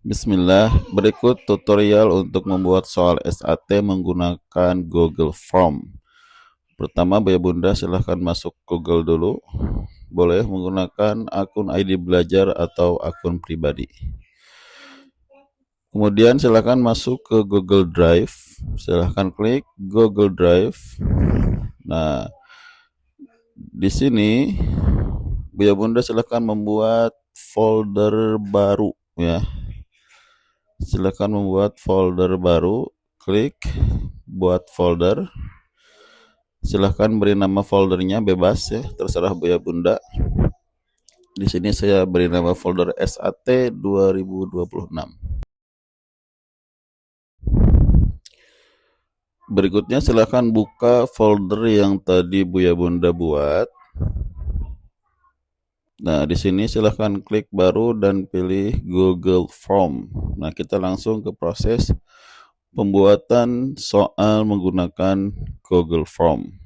Bismillah, berikut tutorial untuk membuat soal SAT menggunakan Google Form. Pertama, Buya Bunda silahkan masuk Google dulu. Boleh menggunakan akun ID belajar atau akun pribadi. Kemudian silahkan masuk ke Google Drive. Silahkan klik Google Drive. Nah, di sini Buya Bunda silahkan membuat folder baru ya. Silakan membuat folder baru, klik buat folder. Silahkan beri nama foldernya bebas ya, terserah Buya Bunda. Di sini saya beri nama folder SAT 2026. Berikutnya silahkan buka folder yang tadi Buya Bunda buat. Nah, di sini silahkan klik baru dan pilih Google Form. Nah, kita langsung ke proses pembuatan soal menggunakan Google Form.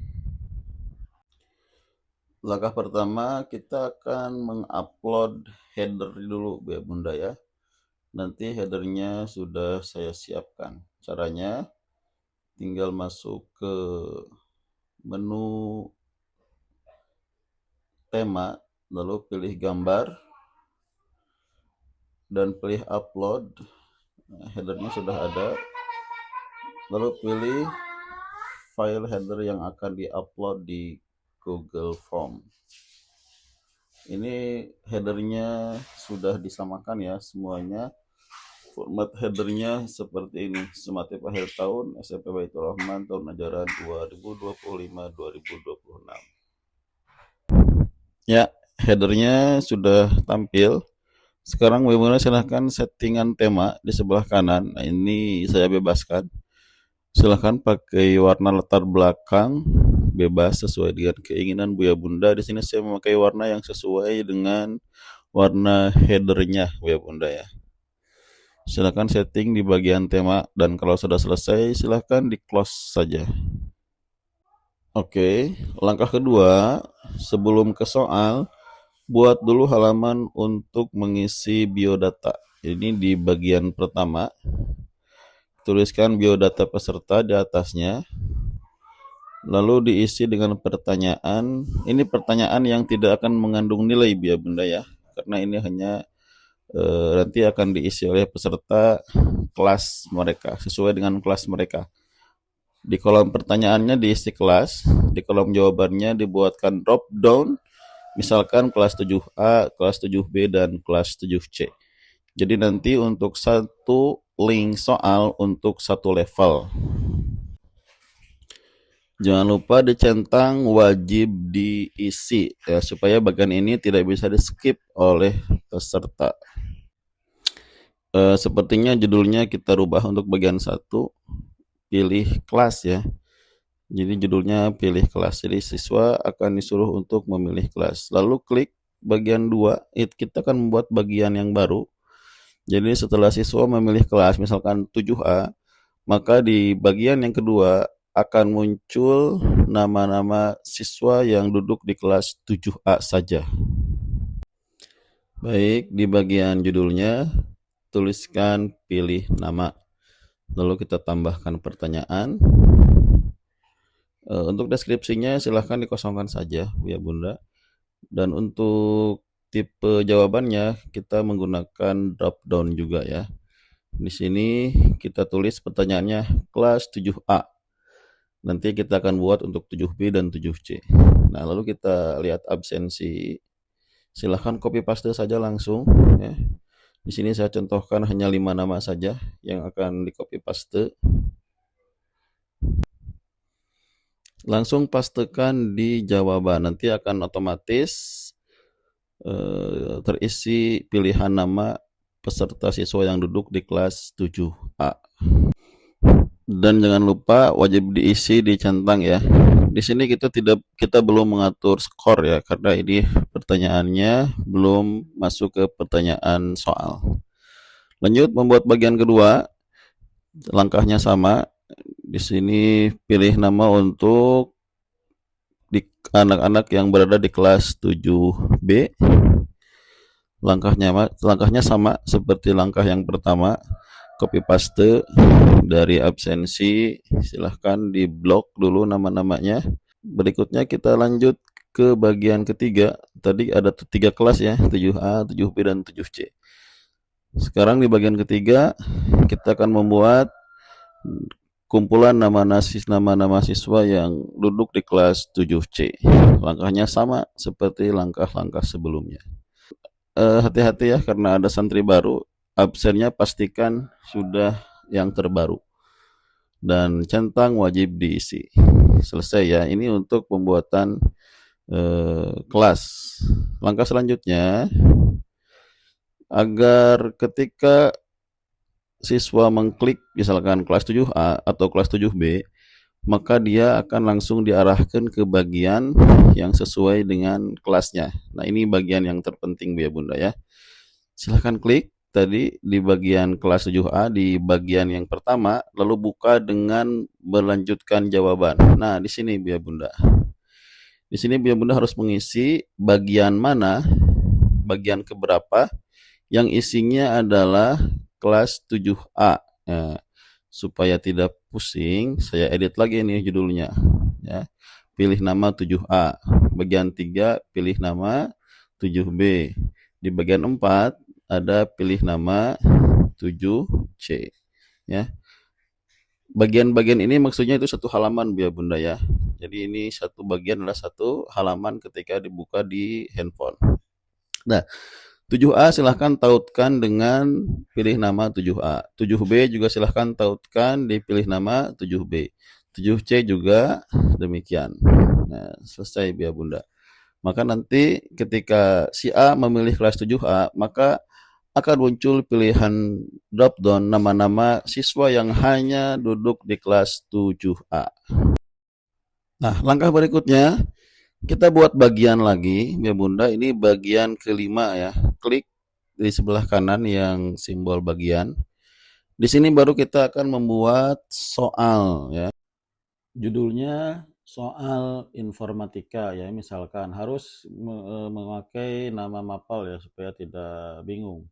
Langkah pertama kita akan mengupload header dulu ya Bunda ya. Nanti headernya sudah saya siapkan. Caranya tinggal masuk ke menu tema, lalu pilih gambar dan pilih upload. Nah, headernya sudah ada. Lalu pilih file header yang akan diupload di Google Form. Ini headernya sudah disamakan ya semuanya. Format headernya seperti ini: Sumatif akhir tahun, SMP Baitur Rahman, tahun ajaran 2025-2026. Ya, headernya sudah tampil. Sekarang bagaimana, silahkan settingan tema di sebelah kanan. Nah, ini saya bebaskan. Silahkan pakai warna latar belakang bebas sesuai dengan keinginan Buya Bunda. Di sini saya memakai warna yang sesuai dengan warna headernya Buya Bunda ya. Silahkan setting di bagian tema dan kalau sudah selesai silahkan di close saja. Oke, langkah kedua sebelum ke soal, buat dulu halaman untuk mengisi biodata. Ini di bagian pertama. Tuliskan biodata peserta di atasnya. Lalu diisi dengan pertanyaan. Ini pertanyaan yang tidak akan mengandung nilai Buya Bunda ya, karena ini hanya nanti akan diisi oleh peserta kelas mereka sesuai dengan kelas mereka. Di kolom pertanyaannya diisi kelas, di kolom jawabannya dibuatkan drop down, misalkan kelas 7A, kelas 7B, dan kelas 7C. Jadi nanti untuk satu link soal untuk satu level. Jangan lupa dicentang wajib diisi ya, supaya bagian ini tidak bisa di skip oleh peserta. Sepertinya judulnya kita rubah untuk bagian 1, pilih kelas ya. Jadi judulnya pilih kelas. Jadi siswa akan disuruh untuk memilih kelas. Lalu klik bagian 2, kita akan membuat bagian yang baru. Jadi setelah siswa memilih kelas, misalkan 7A, maka di bagian yang kedua akan muncul nama-nama siswa yang duduk di kelas 7A saja. Baik, di bagian judulnya tuliskan pilih nama. Lalu kita tambahkan pertanyaan. Untuk deskripsinya silahkan dikosongkan saja ya Bunda. Dan untuk tipe jawabannya kita menggunakan drop down juga ya. Di sini kita tulis pertanyaannya kelas 7A. Nanti kita akan buat untuk 7B dan 7C. Nah, lalu kita lihat absensi. Silahkan copy paste saja langsung ya. Di sini saya contohkan hanya 5 nama saja yang akan di copy paste. Langsung pastekan di jawaban, nanti akan otomatis terisi pilihan nama peserta siswa yang duduk di kelas 7A. Dan jangan lupa wajib diisi, dicentang ya. Di sini kita belum mengatur skor ya, karena ini pertanyaannya belum masuk ke pertanyaan soal. Lanjut membuat bagian kedua. Langkahnya sama. Di sini pilih nama untuk anak-anak yang berada di kelas 7B. Langkahnya sama seperti langkah yang pertama, copy paste dari absensi, silahkan di blok dulu nama-namanya. Berikutnya kita lanjut ke bagian ketiga. Tadi ada 3 kelas ya, 7A, 7B, dan 7C. Sekarang di bagian ketiga kita akan membuat kumpulan nama-nama siswa yang duduk di kelas 7C. Langkahnya sama seperti langkah-langkah sebelumnya. Hati-hati ya, karena ada santri baru, absennya pastikan sudah yang terbaru dan centang wajib diisi. Selesai ya, ini untuk pembuatan kelas. Langkah selanjutnya, agar ketika siswa mengklik misalkan kelas 7A atau kelas 7B, maka dia akan langsung diarahkan ke bagian yang sesuai dengan kelasnya. Nah, ini bagian yang terpenting Bu ya Bunda ya. Silahkan klik tadi di bagian kelas 7A di bagian yang pertama, lalu buka dengan melanjutkan jawaban. Nah, di sini Bu ya Bunda. Di sini Bu ya Bunda harus mengisi bagian mana, bagian keberapa yang isinya adalah kelas 7A. Nah, supaya tidak pusing, saya edit lagi nih judulnya ya. Pilih nama 7A. Bagian 3 pilih nama 7B. Di bagian 4 ada pilih nama 7C ya. Bagian-bagian ini maksudnya itu satu halaman ya Bunda ya. Jadi ini satu bagian adalah satu halaman ketika dibuka di handphone. Nah, 7A silahkan tautkan dengan pilih nama 7A. 7B juga silahkan tautkan di pilih nama 7B. 7C juga demikian. Nah, selesai ya Bunda. Maka nanti ketika si A memilih kelas 7A, maka akan muncul pilihan drop down nama-nama siswa yang hanya duduk di kelas 7A. Nah, langkah berikutnya kita buat bagian lagi ya Bunda. Ini bagian kelima ya. Klik di sebelah kanan yang simbol bagian. Di sini baru kita akan membuat soal ya. Judulnya soal informatika ya, misalkan harus memakai nama mapal ya supaya tidak bingung.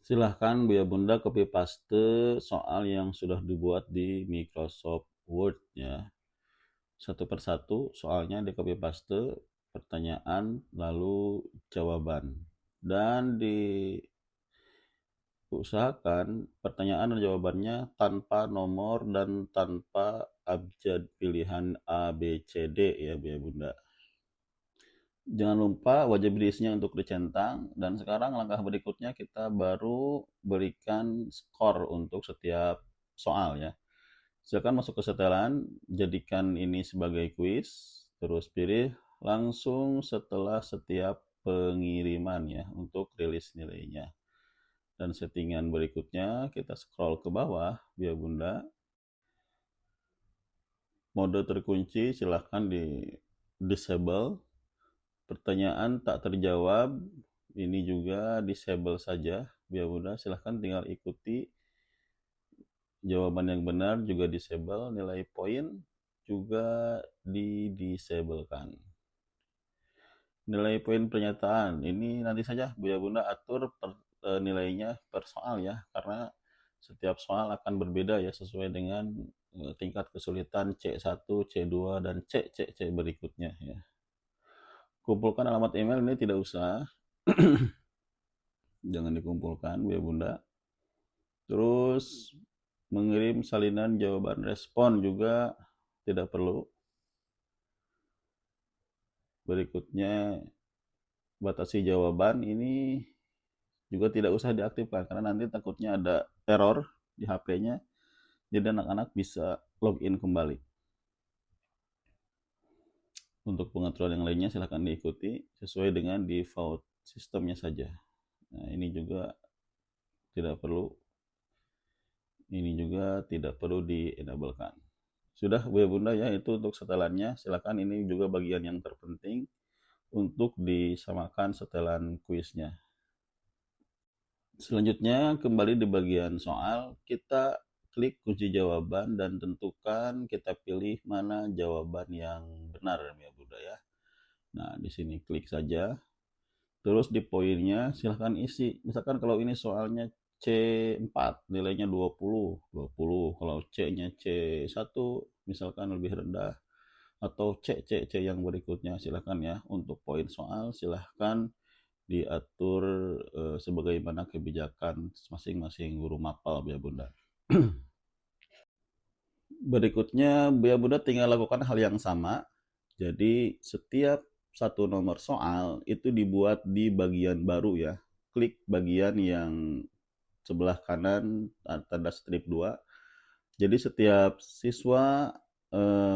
Silahkan Bu ya Bunda copy paste soal yang sudah dibuat di Microsoft Word ya. Satu persatu soalnya di copy paste, pertanyaan lalu jawaban, dan diusahakan pertanyaan dan jawabannya tanpa nomor dan tanpa abjad pilihan A, B, C, D ya Bu ya Bunda. Jangan lupa wajib diisinya untuk dicentang. Dan sekarang langkah berikutnya kita baru berikan skor untuk setiap soal ya. Silakan masuk ke setelan, jadikan ini sebagai kuis, terus pilih langsung setelah setiap pengiriman ya untuk rilis nilainya. Dan settingan berikutnya kita scroll ke bawah ya Bunda. Mode terkunci silahkan di disable. Pertanyaan tak terjawab ini juga disable saja ya Bunda. Silahkan tinggal ikuti. Jawaban yang benar juga disable, nilai poin juga disablekan. Nilai poin pernyataan ini nanti saja Bu ya Bunda atur nilainya per soal ya, karena setiap soal akan berbeda ya sesuai dengan tingkat kesulitan C1, C2 dan C berikutnya ya. Kumpulkan alamat email ini tidak usah. Jangan dikumpulkan Bu ya Bunda. Terus mengirim salinan jawaban respon juga tidak perlu. Berikutnya batasi jawaban ini juga tidak usah diaktifkan karena nanti takutnya ada error di HP-nya, jadi anak-anak bisa login kembali. Untuk pengaturan yang lainnya silahkan diikuti sesuai dengan default sistemnya saja. Nah, ini juga tidak perlu. Ini juga tidak perlu di-enablekan. Sudah Bu ya Bunda ya, itu untuk setelannya. Silakan, ini juga bagian yang terpenting untuk disamakan setelan kuisnya. Selanjutnya kembali di bagian soal, kita klik kunci jawaban dan tentukan kita pilih mana jawaban yang benar ya Bunda ya. Nah, di sini klik saja. Terus di poinnya silahkan isi. Misalkan kalau ini soalnya C4, nilainya 20, 20. Kalau C-nya C1, misalkan lebih rendah. Atau C yang berikutnya, silahkan ya. Untuk poin soal, silahkan diatur sebagaimana kebijakan masing-masing guru mapel, ya Bunda. Berikutnya, ya Bunda tinggal lakukan hal yang sama. Jadi setiap satu nomor soal itu dibuat di bagian baru ya. Klik bagian yang sebelah kanan tanda strip 2. Jadi setiap siswa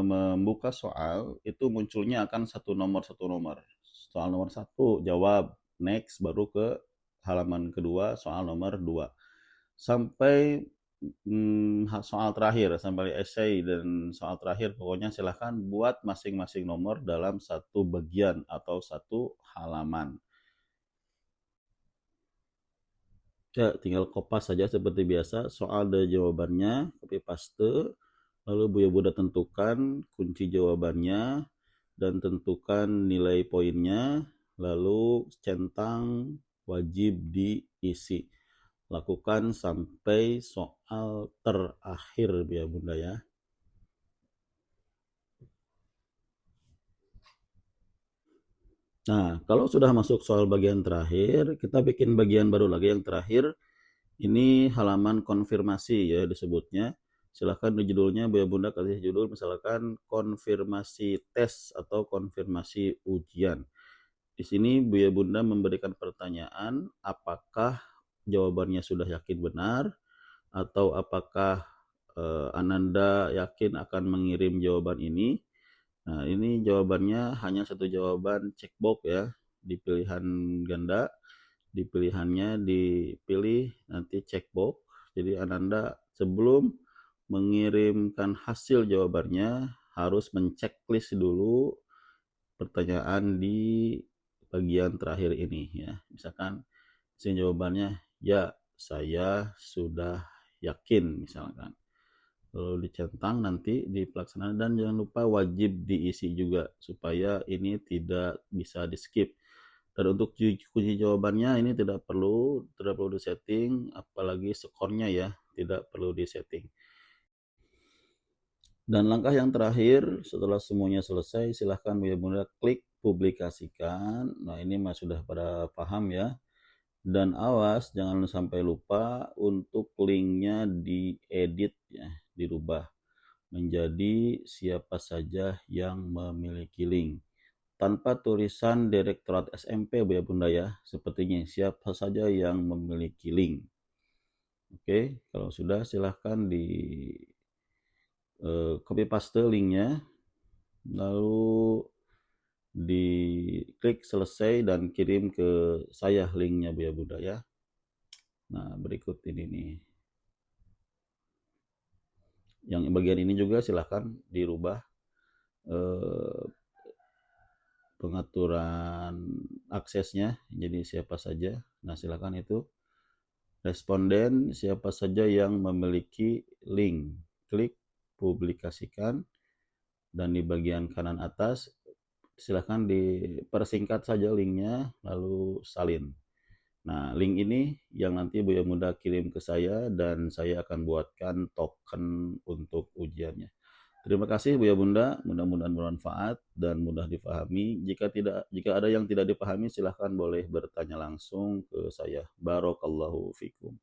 membuka soal itu munculnya akan satu nomor. Soal nomor 1 jawab, next baru ke halaman kedua soal nomor 2. Sampai soal terakhir, sampai essay dan soal terakhir, pokoknya silahkan buat masing-masing nomor dalam satu bagian atau satu halaman. Ya, tinggal kopas saja seperti biasa, soal dan jawabannya, copy paste, lalu Buya Bunda tentukan kunci jawabannya, dan tentukan nilai poinnya, lalu centang wajib diisi. Lakukan sampai soal terakhir ya Bunda ya. Nah, kalau sudah masuk soal bagian terakhir, kita bikin bagian baru lagi yang terakhir. Ini halaman konfirmasi ya disebutnya. Silahkan di judulnya Buya Bunda kasih judul misalkan konfirmasi tes atau konfirmasi ujian. Di sini Buya Bunda memberikan pertanyaan, apakah jawabannya sudah yakin benar atau apakah Ananda yakin akan mengirim jawaban ini. Nah, ini jawabannya hanya satu jawaban checkbox ya, di pilihan ganda, di pilihannya dipilih nanti checkbox. Jadi Ananda sebelum mengirimkan hasil jawabannya harus menceklis dulu pertanyaan di bagian terakhir ini ya. Misalkan jawabannya ya, saya sudah yakin misalkan. Lalu dicentang nanti di pelaksanaan dan jangan lupa wajib diisi juga supaya ini tidak bisa di skip. Dan untuk kunci jawabannya ini tidak perlu disetting, apalagi skornya ya tidak perlu disetting. Dan langkah yang terakhir setelah semuanya selesai, silahkan Buya Bunda klik publikasikan. Nah, ini mas sudah pada paham ya. Dan awas jangan sampai lupa untuk linknya diedit ya, dirubah menjadi siapa saja yang memiliki link. Tanpa tulisan Direktorat SMP ya Bunda ya, sepertinya siapa saja yang memiliki link. Oke, kalau sudah silahkan di copy paste linknya, lalu diklik selesai dan kirim ke saya linknya ya Bunda ya. Nah, berikut ini nih. Yang bagian ini juga silahkan dirubah pengaturan aksesnya jadi siapa saja. Nah, silakan itu responden siapa saja yang memiliki link, klik publikasikan dan di bagian kanan atas silakan dipersingkat saja linknya lalu salin. Nah, link ini yang nanti Buya Bunda kirim ke saya dan saya akan buatkan token untuk ujiannya. Terima kasih Buya Bunda, mudah-mudahan bermanfaat dan mudah dipahami. Jika ada yang tidak dipahami silahkan boleh bertanya langsung ke saya. Barakallahu fikum.